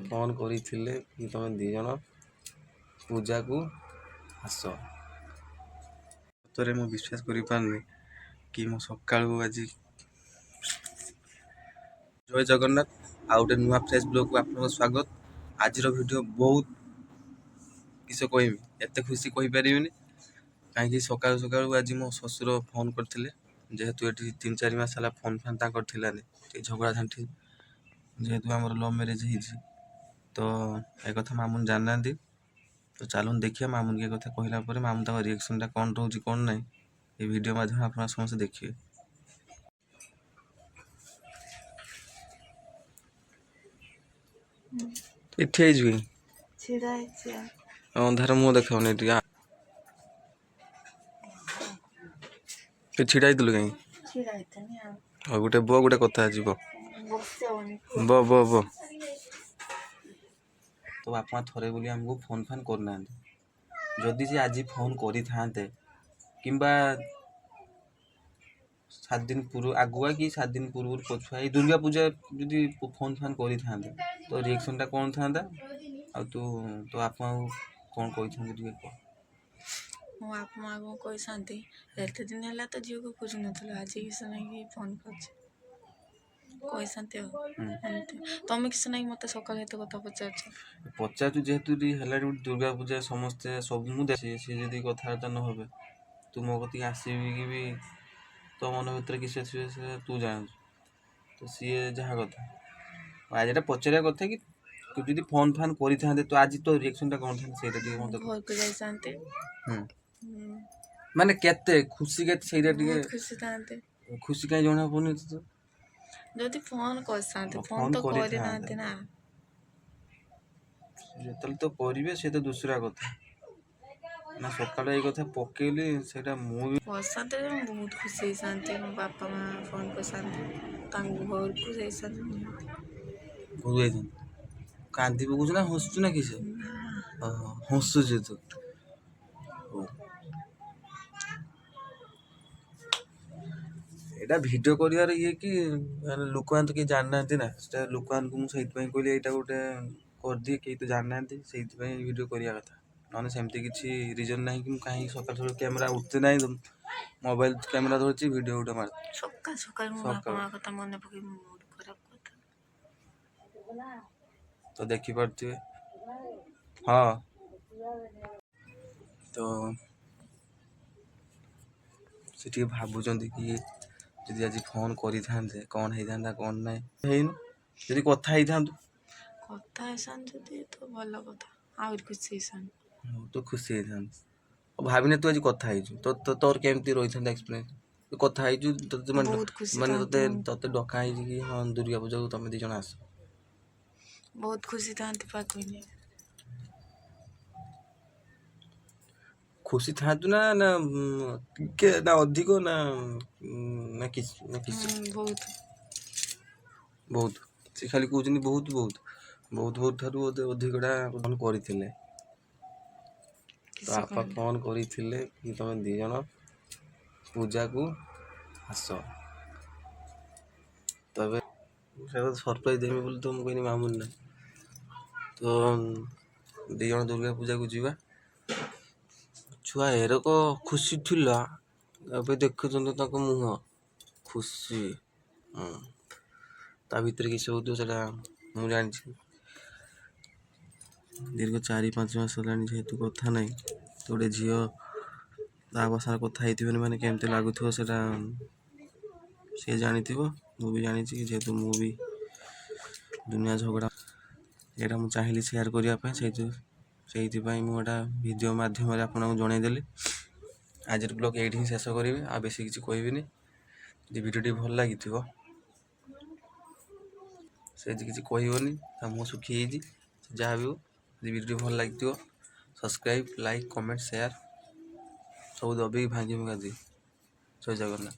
Phone କରିଥିଲେ କି ତମେ ଦି ଜଣ ପୂଜାକୁ ଆସ। ସତରେ ମୁଁ ବିଶ୍ୱାସ କରିପାରୁନି କି ମୁଁ ସକାଳୁ ଆଜି। ଜୟ ଜଗନ୍ନାଥ। ଆଉ ଗୋଟେ ନୂଆ ଫ୍ରେଶ୍ ବ୍ଲଗ୍କୁ ଆପଣଙ୍କ ସ୍ୱାଗତ। ଆଜିର ଭିଡ଼ିଓ ବହୁତ କିସ କହିବି, ଏତେ ଖୁସି କହିପାରିବିନି। କାହିଁକି ସକାଳୁ ସକାଳୁ ଆଜି ମୋ ଶ୍ୱଶୁର ଫୋନ୍ କରିଥିଲେ। ଯେହେତୁ ଏଠି 3-4 ମାସ ହେଲା ଫୋନ୍ ତାଙ୍କର ଥିଲାନି, ଟିକେ ଝଗଡ଼ା ଝାଣ୍ଟି, ଯେହେତୁ ଆମର ଲଭ୍ ମ୍ୟାରେଜ୍ ହେଇଛି ତ ଏ କଥା ମାମୁନି ଜାଣିନାହାନ୍ତି। ତ ଚାଲୁନ୍ ଦେଖିବା ମାମୁନି ଏ କଥା କହିଲା ପରେ ମାମୁନି ତାଙ୍କ ରିଆକ୍ସନ୍ଟା କ'ଣ ରହୁଛି କ'ଣ ନାହିଁ ଏ ଭିଡ଼ିଓ ମାଧ୍ୟମରେ ଆପଣ ସମସ୍ତେ ଦେଖିବେ। ଏଠି ହେଇଯିବି ଅନ୍ଧାର ମୁହଁ ଦେଖାଉନି ଟିକେ। ଛିଡ଼ା ହେଇଥିଲୁ କାହିଁ? ହଉ ଗୋଟେ ଗୋଟେ କଥା ଯିବ ତ ବାପା ଥରେ ବୋଲି ଆମକୁ ଫୋନ୍ କରୁନାହାନ୍ତି। ଯଦି ସେ ଆଜି ଫୋନ୍ କରିଥାନ୍ତେ କିମ୍ବା 7 ଦିନ ଆଗୁଆ କି 7 ଦିନ ପୂର୍ବରୁ ପଛୁଆ ଏଇ ଦୁର୍ଗା ପୂଜା ଯଦି ଫୋନ୍ କରିଥାନ୍ତେ ତ ରିଆକ୍ସନ୍ଟା କ'ଣ ଥାନ୍ତା? ଆଉ ତୋ ବାପାଙ୍କୁ କ'ଣ କହିଥାନ୍ତି ଟିକେ କହ। ମୋ ବାପା ମାଆଙ୍କୁ କହିଥାନ୍ତି ଏତେ ଦିନ ହେଲା ତ ଝିଅକୁ ଖୋଜୁ ନଥିଲ, ଆଜି କିସ ନାଇକି ଫୋନ୍ କରୁଛି କହିଥାନ୍ତି। ଆଉ ଏମିତି ତମେ କିସ ନାଇକି ମୋତେ ସକାଳେ ଏତେ କଥା ପଚାରୁଛୁ ଯେହେତୁ ହେଲାଣି ଗୋଟେ ଦୁର୍ଗା ପୂଜା ସମସ୍ତେ ସବୁ ମୁଁ ଦେଖି ସିଏ ଯଦି କଥାବାର୍ତ୍ତା ନ ହେବେ ତୁ ମୋ କତିକି ଆସିବି କି ବି ତୋ ମନ ଭିତରେ କିସ ଥିବେ ସେ ତୁ ଜାଣୁଛୁ। ତ ସିଏ ଯାହା କଥା ଆଜି ଏଟା ପଚାରିବା କଥା କି ଯଦି ଫୋନ୍ କରିଥାନ୍ତେ ତ ଆଜି ତୋ ରିଆକ୍ସନ୍ଟା କ'ଣ ଥାନ୍ତା ସେଇଟା ଟିକେ ମୋତେ ଘରକୁ ଯାଇଥାନ୍ତେ। ମାନେ କେତେ ଖୁସି କେତେ ସେଇଟା ଟିକେ ଖୁସି ଥାନ୍ତେ। ଖୁସି କାହିଁ ଜଣା ପଡ଼ୁନି ତ? ଯଦି ଫୋନ୍ କରିଥାନ୍ତେ, ଫୋନ୍ ତ କରିନାହାନ୍ତି ନା। ଯେତେବେଳେ ତ କରିବେ ସେ ତ ଦୁସରା କଥା ନା। ସକାଳେ ଏଇ କଥା ପକେଇଲି ସେଇଟା ମୁଁ ବି ପଇସାତେ ବହୁତ ଖୁସି ହେଇଥାନ୍ତି। ମୋ ବାପା ମାଆ ଫୋନ୍ କରିଥାନ୍ତି, ତାଙ୍କ ଘରକୁ ଯାଇଥାନ୍ତି। ଘରୁ ଯାଇଥାନ୍ତି। କାନ୍ଦି ପକଉଛୁ ନା ହସୁଛୁ ନା କିସ? ହସୁଛୁ ତୁ। ଏଇଟା ଭିଡ଼ିଓ କରିବାର ଇଏ କି ଲୋକମାନେ ତ କେହି ଜାଣିନାହାନ୍ତି ନା। ସେଟା ଲୋକମାନଙ୍କୁ ମୁଁ ସେଇଥିପାଇଁ କହିଲି ଏଇଟା ଗୋଟେ କରିଦିଏ, କେହି ତ ଜାଣିନାହାନ୍ତି ସେଇଥିପାଇଁ ଭିଡ଼ିଓ କରିବା କଥା। ନହେଲେ ସେମିତି କିଛି ରିଜନ୍ ନାହିଁ କି ମୁଁ କାହିଁକି ସକାଳୁ କ୍ୟାମେରା ଉଠୁଛି ନାହିଁ, ମୋବାଇଲ କ୍ୟାମେରା ଧରୁଛି ଭିଡ଼ିଓ ଗୋଟେ ମାର। ସକାଳୁ ମୋ ବାପା ମାଆ କଥା ମନେ ପକେଇ ମୋ ମୁଡ୍ ଖରାପ କଥା ତ ଦେଖିପାରୁଥିବେ। ହଁ ତ ସେ ଟିକେ ଭାବୁଛନ୍ତି କି ଯଦି ଆଜି ଫୋନ୍ କରିଥାନ୍ତେ କ'ଣ ହେଇଥାନ୍ତା କ'ଣ ନାହିଁ। ହେଇନି ଯଦି କଥା ହେଇଥାନ୍ତୁ ଯଦି ତ ଭଲ କଥା, ଆହୁରି ଖୁସି ହେଇଥାନ୍ତି। ତୁ ଖୁସି ହେଇଥାନ୍ତୁ। ଭାବିନେ ତୁ ଆଜି କଥା ହେଇଛୁ ତୋର କେମିତି ରହିଥାନ୍ତା ଏକ୍ସପିରିଏନ୍ସ? ତୁ କଥା ହେଇଛୁ ତୋତେ ମାନେ ତତେ ଡକା ହେଇଛି କି ହଁ ଦୁର୍ଗା ପୂଜାକୁ ତମେ 2 ଜଣ ଆସ। ବହୁତ ଖୁସି ଥାନ୍ତି କହିଲେ। ଖୁସି ଥାନ୍ତୁ ନା ଟିକେ ନା ଅଧିକ ନା କିଛି ବହୁତ ସେ ଖାଲି କହୁଛନ୍ତି ବହୁତ ଠାରୁ ଅଧିକଟା ଫୋନ୍ କରିଥିଲେ। ତ ବାପା ଫୋନ୍ କରିଥିଲେ କି ତମେ 2 ଜଣ ପୂଜାକୁ ଆସ। ତବେ ସେଟା ସରପ୍ରାଇଜ୍ ଦେବି ବୋଲି ତ ମୁଁ କହିନି ମାମୁନି ନାହିଁ। ତ 2 ଜଣ ଦୁର୍ଗା ପୂଜାକୁ ଯିବା। ଛୁଆ ଏରକ ଖୁସି ଥିଲା, ଏବେ ଦେଖୁଛନ୍ତି ତାଙ୍କ ମୁହଁ ଖୁସି। ତା ଭିତରେ କିଛି ହଉଥିବ ସେଟା ମୁଁ ଜାଣିଛି। ଦୀର୍ଘ 4-5 ମାସ ହେଲାଣି ଯେହେତୁ କଥା ନାହିଁ, ତ ଗୋଟେ ଝିଅ ତା ଭାଷାରେ କଥା ହେଇଥିବନି ମାନେ କେମିତି ଲାଗୁଥିବ ସେଟା ସେ ଜାଣିଥିବ, ମୁଁ ବି ଜାଣିଛି। ଯେହେତୁ ମୁଁ ବି ଦୁନିଆ ଝଗଡ଼ା ଏଇଟା ମୁଁ ଚାହିଁଲି ସେୟାର କରିବା ପାଇଁ, ସେଇଥିପାଇଁ ମୁଁ ଏଇଟା ଭିଡ଼ିଓ ମାଧ୍ୟମରେ ଆପଣଙ୍କୁ ଜଣେଇଦେଲି। ଆଜିର ବ୍ଲଗ୍ ଏଇଠି ହିଁ ଶେଷ କରିବି, ଆଉ ବେଶୀ କିଛି କହିବିନି। ଯଦି ଭିଡ଼ିଓଟି ଭଲ ଲାଗିଥିବ ସେ କିଛି କହିବନି, ତା ମୁହଁ ଶୁଖି ହେଇଛି ଯାହା ବି ହଉ। ଯଦି ଭିଡ଼ିଓଟି ଭଲ ଲାଗିଥିବ ସବସ୍କ୍ରାଇବ୍, ଲାଇକ୍, କମେଣ୍ଟ, ସେୟାର ସବୁ ଦବେଇକି ଭାଙ୍ଗି ଭୁଙ୍ଗା ଦିଅ। ଜୟ ଜଗନ୍ନାଥ।